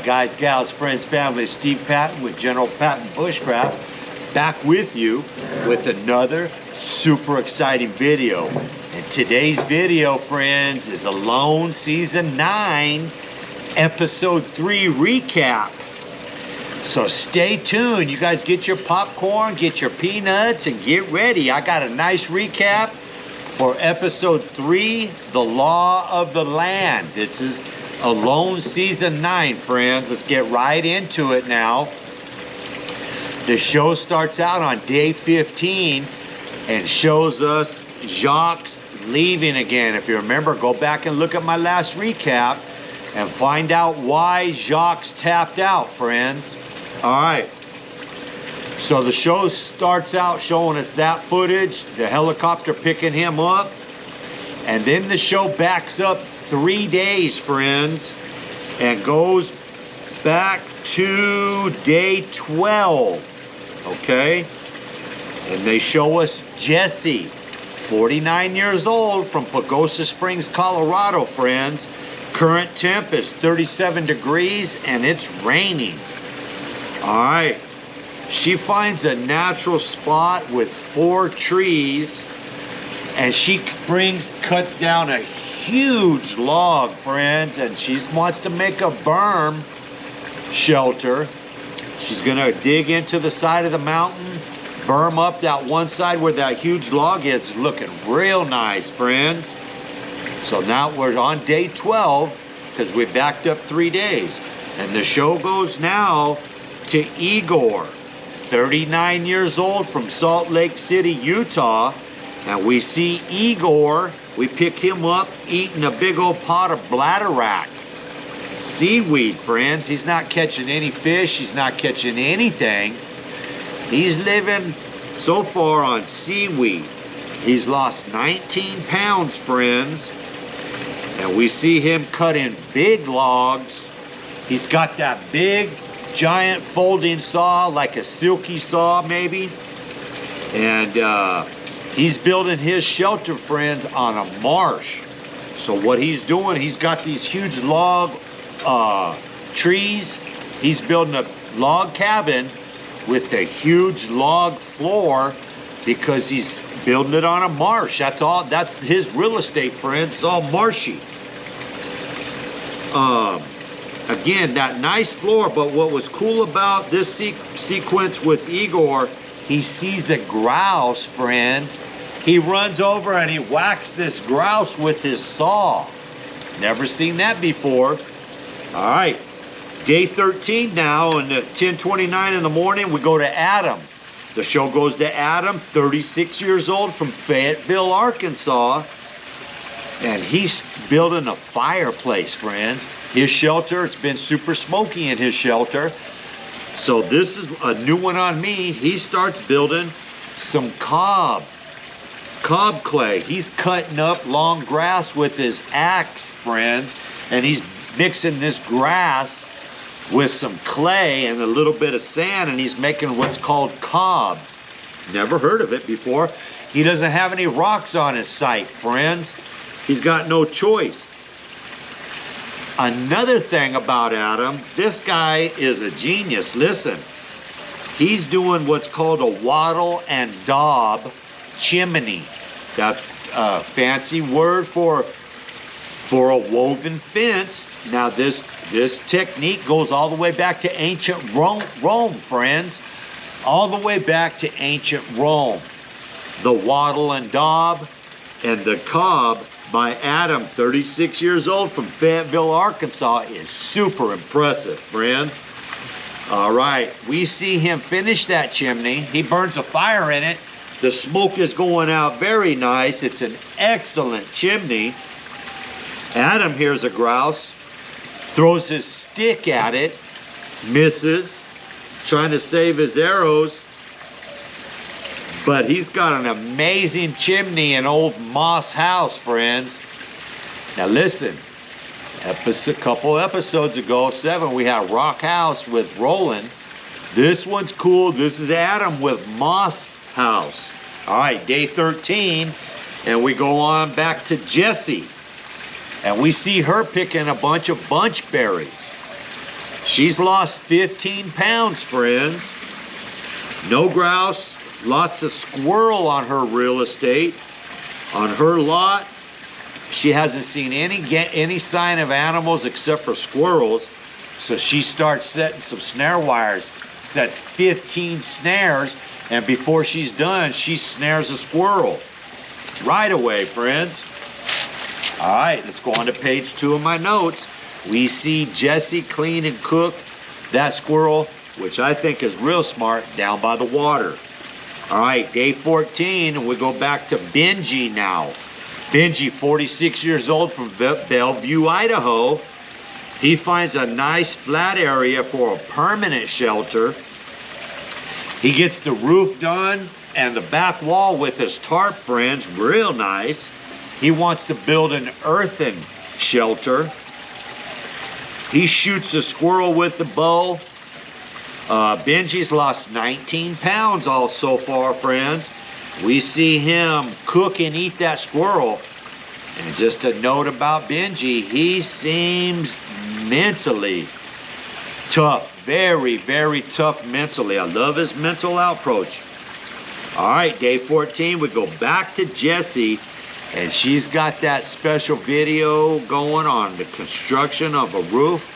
right, guys, gals, friends, family, Steve Patton with General Patton Bushcraft, back with you with another super exciting video. And today's video, friends, is Alone Season 9, Episode 3 recap. So stay tuned. You guys get your popcorn, get your peanuts, and get ready. I got a nice recap for Episode 3, The Law of the Land. This is Alone Season 9, friends. Let's get right into it now. The show starts out on day 15 and shows us Jacques leaving again. If you remember, go back and look at my last recap and find out why Jacques tapped out, friends. All right. So the show starts out showing us that footage, the helicopter picking him up, and then the show backs up 3 days, friends, and goes back to day 12, okay? And they show us Jesse, 49 years old, from Pagosa Springs, Colorado, friends. Current temp is 37 degrees and it's raining. All right. She finds a natural spot with 4 trees, and she cuts down a huge log, friends, and she wants to make a berm shelter. She's gonna dig into the side of the mountain, berm up that one side where that huge log is. Looking real nice, friends. So now we're on day 12 because we backed up 3 days, and the show goes now to Igor, 39 years old, from Salt Lake City, Utah. And we see Igor, we pick him up eating a big old pot of bladderwrack. Seaweed, friends. He's not catching any fish. He's not catching anything. He's living so far on seaweed. He's lost 19 pounds, friends. And we see him cutting big logs. He's got that big, giant folding saw, like a silky saw maybe. And he's building his shelter, friends, on a marsh. So what he's doing, he's got these huge log trees. He's building a log cabin with a huge log floor because he's building it on a marsh. That's all. That's his real estate, friends. It's all marshy. Again, that nice floor, but what was cool about this sequence with Igor, he sees a grouse, friends. He runs over and he whacks this grouse with his saw. Never seen that before. All right, day 13 now, and at 10:29 in the morning, we go to Adam. The show goes to Adam, 36 years old, from Fayetteville, Arkansas. And he's building a fireplace, friends. His shelter, it's been super smoky in his shelter. So this is a new one on me. He starts building some cob clay. He's cutting up long grass with his axe, friends. And he's mixing this grass with some clay and a little bit of sand, and he's making what's called cob. Never heard of it before. He doesn't have any rocks on his site, friends. He's got no choice. Another thing about Adam, this guy is a genius. Listen, he's doing what's called a wattle and daub chimney. That's a fancy word for a woven fence. Now this technique goes all the way back to ancient Rome, friends. All the way back to ancient Rome. The wattle and daub and the cob by Adam, 36 years old, from Fayetteville, Arkansas, is super impressive, friends. All right, we see him finish that chimney. He burns a fire in it. The smoke is going out very nice. It's an excellent chimney. Adam hears a grouse, throws his stick at it, misses, trying to save his arrows. But he's got an amazing chimney, an old moss house, friends. Now listen, a couple episodes ago, 7, we had Rock House with Roland. This one's cool. This is Adam with Moss House. All right, day 13, and we go on back to Jessie. And we see her picking a bunch of bunch berries. She's lost 15 pounds, friends. No grouse, lots of squirrel on her real estate. On her lot, she hasn't seen any sign of animals except for squirrels. So she starts setting some snare wires, sets 15 snares, and before she's done, she snares a squirrel. Right away, friends. All right, let's go on to page 2 of my notes. We see Jesse clean and cook that squirrel, which I think is real smart, down by the water. All right, day 14, and we go back to Benji now. Benji, 46 years old, from Bellevue, Idaho. He finds a nice flat area for a permanent shelter. He gets the roof done and the back wall with his tarp, friends, real nice. He wants to build an earthen shelter. He shoots a squirrel with the bow. Benji's lost 19 pounds all so far, friends. We see him cook and eat that squirrel. And just a note about Benji, he seems mentally tough. Very, very tough mentally. I love his mental approach. All right, day 14, we go back to Jessie, and she's got that special video going on the construction of a roof,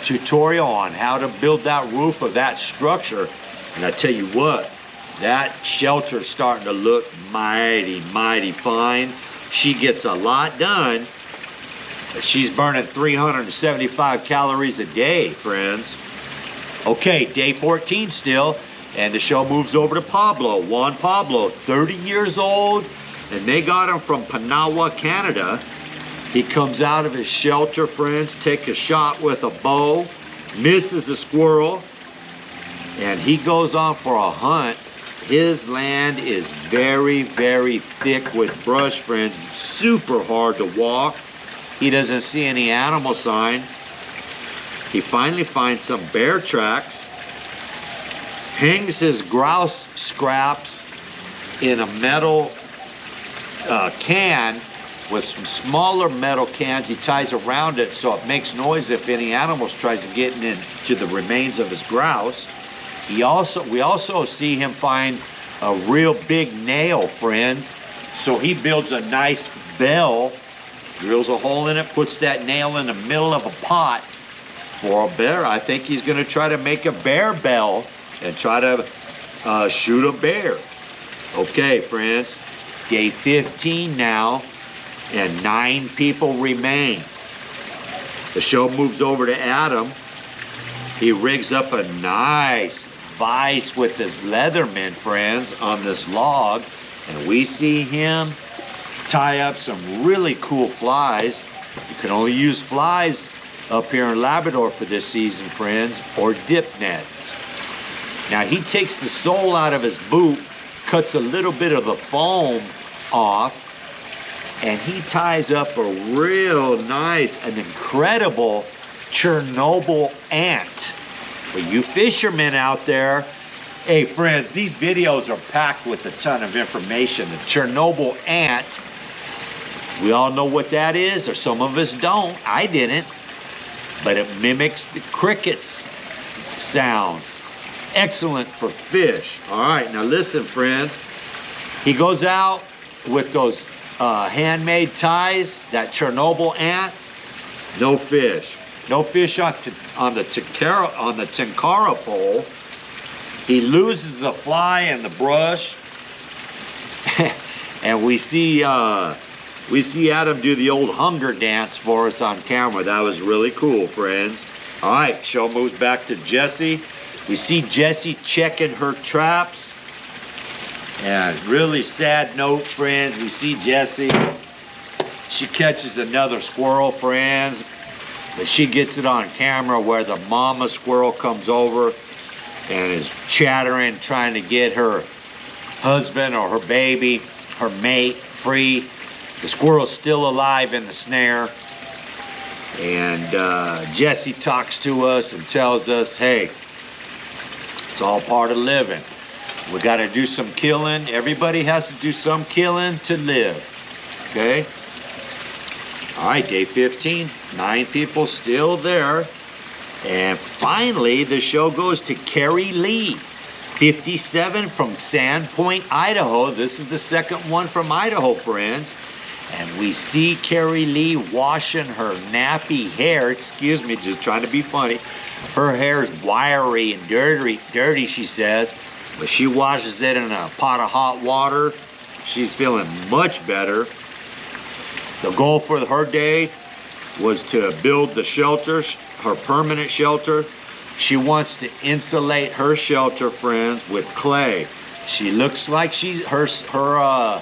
tutorial on how to build that roof of that structure. And I tell you what, that shelter's starting to look mighty, mighty fine. She gets a lot done. She's burning 375 calories a day, friends. Okay, day 14 still, and the show moves over to Pablo. Juan Pablo, 30 years old, and they got him from Panawa, Canada. He comes out of his shelter, friends, take a shot with a bow, misses a squirrel, and he goes on for a hunt. His land is very, very thick with brush, friends, super hard to walk. He doesn't see any animal sign. He finally finds some bear tracks, hangs his grouse scraps in a metal can with some smaller metal cans. He ties around it so it makes noise if any animals tries to get into the remains of his grouse. We also see him find a real big nail, friends. So he builds a nice bell, drills a hole in it, puts that nail in the middle of a pot for a bear. I think he's gonna try to make a bear bell and try to shoot a bear. Okay, friends, day 15 now, and 9 people remain. The show moves over to Adam. He rigs up a nice vise with his Leatherman, friends, on this log, and we see him tie up some really cool flies. You can only use flies up here in Labrador for this season, friends, or dip net. Now he takes the sole out of his boot, cuts a little bit of the foam off, and he ties up a real nice, an incredible Chernobyl ant. For you fishermen out there, hey friends, these videos are packed with a ton of information. The Chernobyl ant, we all know what that is, or some of us don't. I didn't. But it mimics the crickets sounds. Excellent for fish. All right, now listen, friends. He goes out with those handmade ties, that Chernobyl ant, no fish. No fish on the Tenkara pole. He loses a fly in the brush. And we see Adam do the old hunger dance for us on camera. That was really cool, friends. All right, show moves back to Jessie. We see Jessie checking her traps. And really sad note, friends. We see Jessie. She catches another squirrel, friends. But she gets it on camera where the mama squirrel comes over and is chattering, trying to get her husband or her baby, her mate, free. The squirrel's still alive in the snare. And Jessie talks to us and tells us, hey, it's all part of living. We got to do some killing. Everybody has to do some killing to live. Okay? All right, day 15. 9 people still there. And finally, the show goes to Carrie Lee, 57 from Sandpoint, Idaho. This is the second one from Idaho, friends. And we see Carrie Lee washing her nappy hair. Excuse me, just trying to be funny. Her hair is wiry and dirty, she says. But she washes it in a pot of hot water. She's feeling much better. The goal for her day was to build the shelter, her permanent shelter. She wants to insulate her shelter, friends, with clay. She looks like her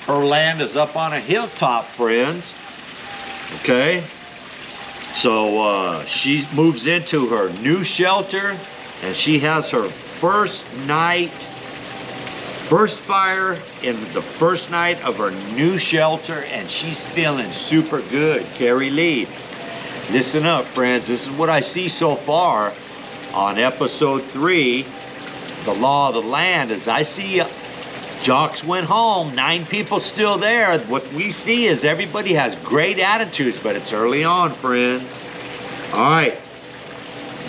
land is up on a hilltop, friends. Okay? So she moves into her new shelter, and she has her first fire in the first night of her new shelter, and she's feeling super good. Carrie Lee, listen up, friends. This is what I see so far on episode 3, the law of the land. As I see, Jocks went home, 9 people still there. What we see is everybody has great attitudes, but it's early on, friends. All right,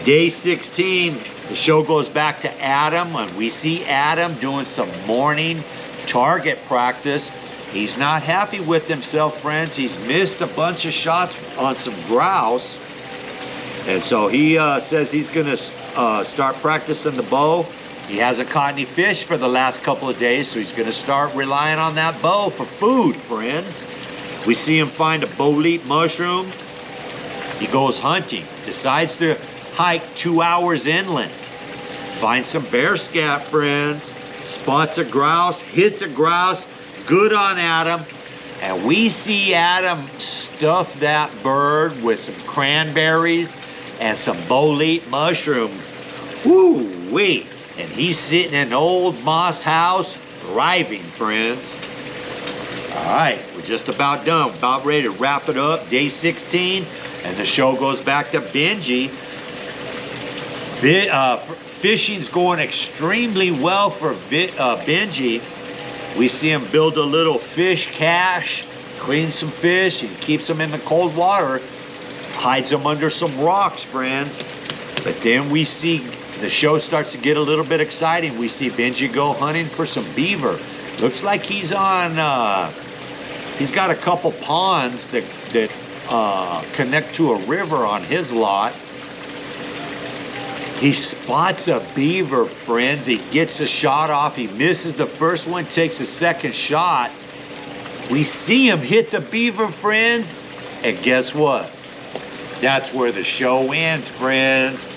day 16, the show goes back to Adam, and we see Adam doing some morning target practice. He's not happy with himself, friends. He's missed a bunch of shots on some grouse. And so he says he's gonna start practicing the bow. He hasn't caught any fish for the last couple of days, so he's gonna start relying on that bow for food, friends. We see him find a bolete mushroom. He goes hunting, decides to hike 2 hours inland. Finds some bear scat, friends. Spots a grouse, hits a grouse, good on Adam. And we see Adam stuff that bird with some cranberries and some bolete mushroom. Woo-wee. And he's sitting in an old moss house, thriving, friends. All right, we're just about done. About ready to wrap it up. Day 16, and the show goes back to Benji. Fishing's going extremely well for Benji. We see him build a little fish cache, cleans some fish, and keeps them in the cold water. Hides them under some rocks, friends. But then we see the show starts to get a little bit exciting. We see Benji go hunting for some beaver. Looks like he's on, he's got a couple ponds that connect to a river on his lot. He spots a beaver, friends. He gets a shot off. He misses the first one, takes a second shot. We see him hit the beaver, friends. And guess what? That's where the show ends, friends.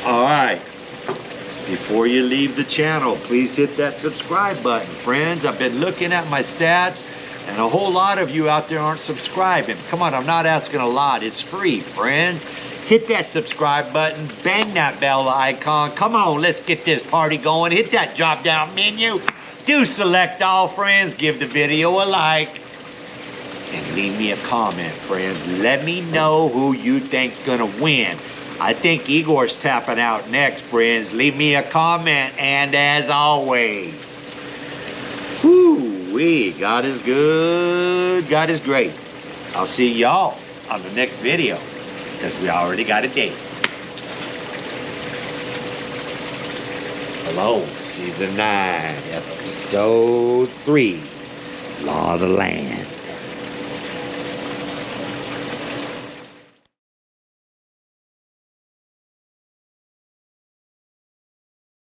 All right. Before you leave the channel, please hit that subscribe button, friends. I've been looking at my stats, and a whole lot of you out there aren't subscribing. Come on, I'm not asking a lot. It's free, friends. Hit that subscribe button, bang that bell icon. Come on, let's get this party going. Hit that drop down menu. Do select all, friends. Give the video a like. And leave me a comment, friends. Let me know who you think's gonna win. I think Igor's tapping out next, friends. Leave me a comment, and as always, whoo-wee, God is good, God is great. I'll see y'all on the next video, because we already got a date. Hello, Season 9, Episode 3, Law of the Land.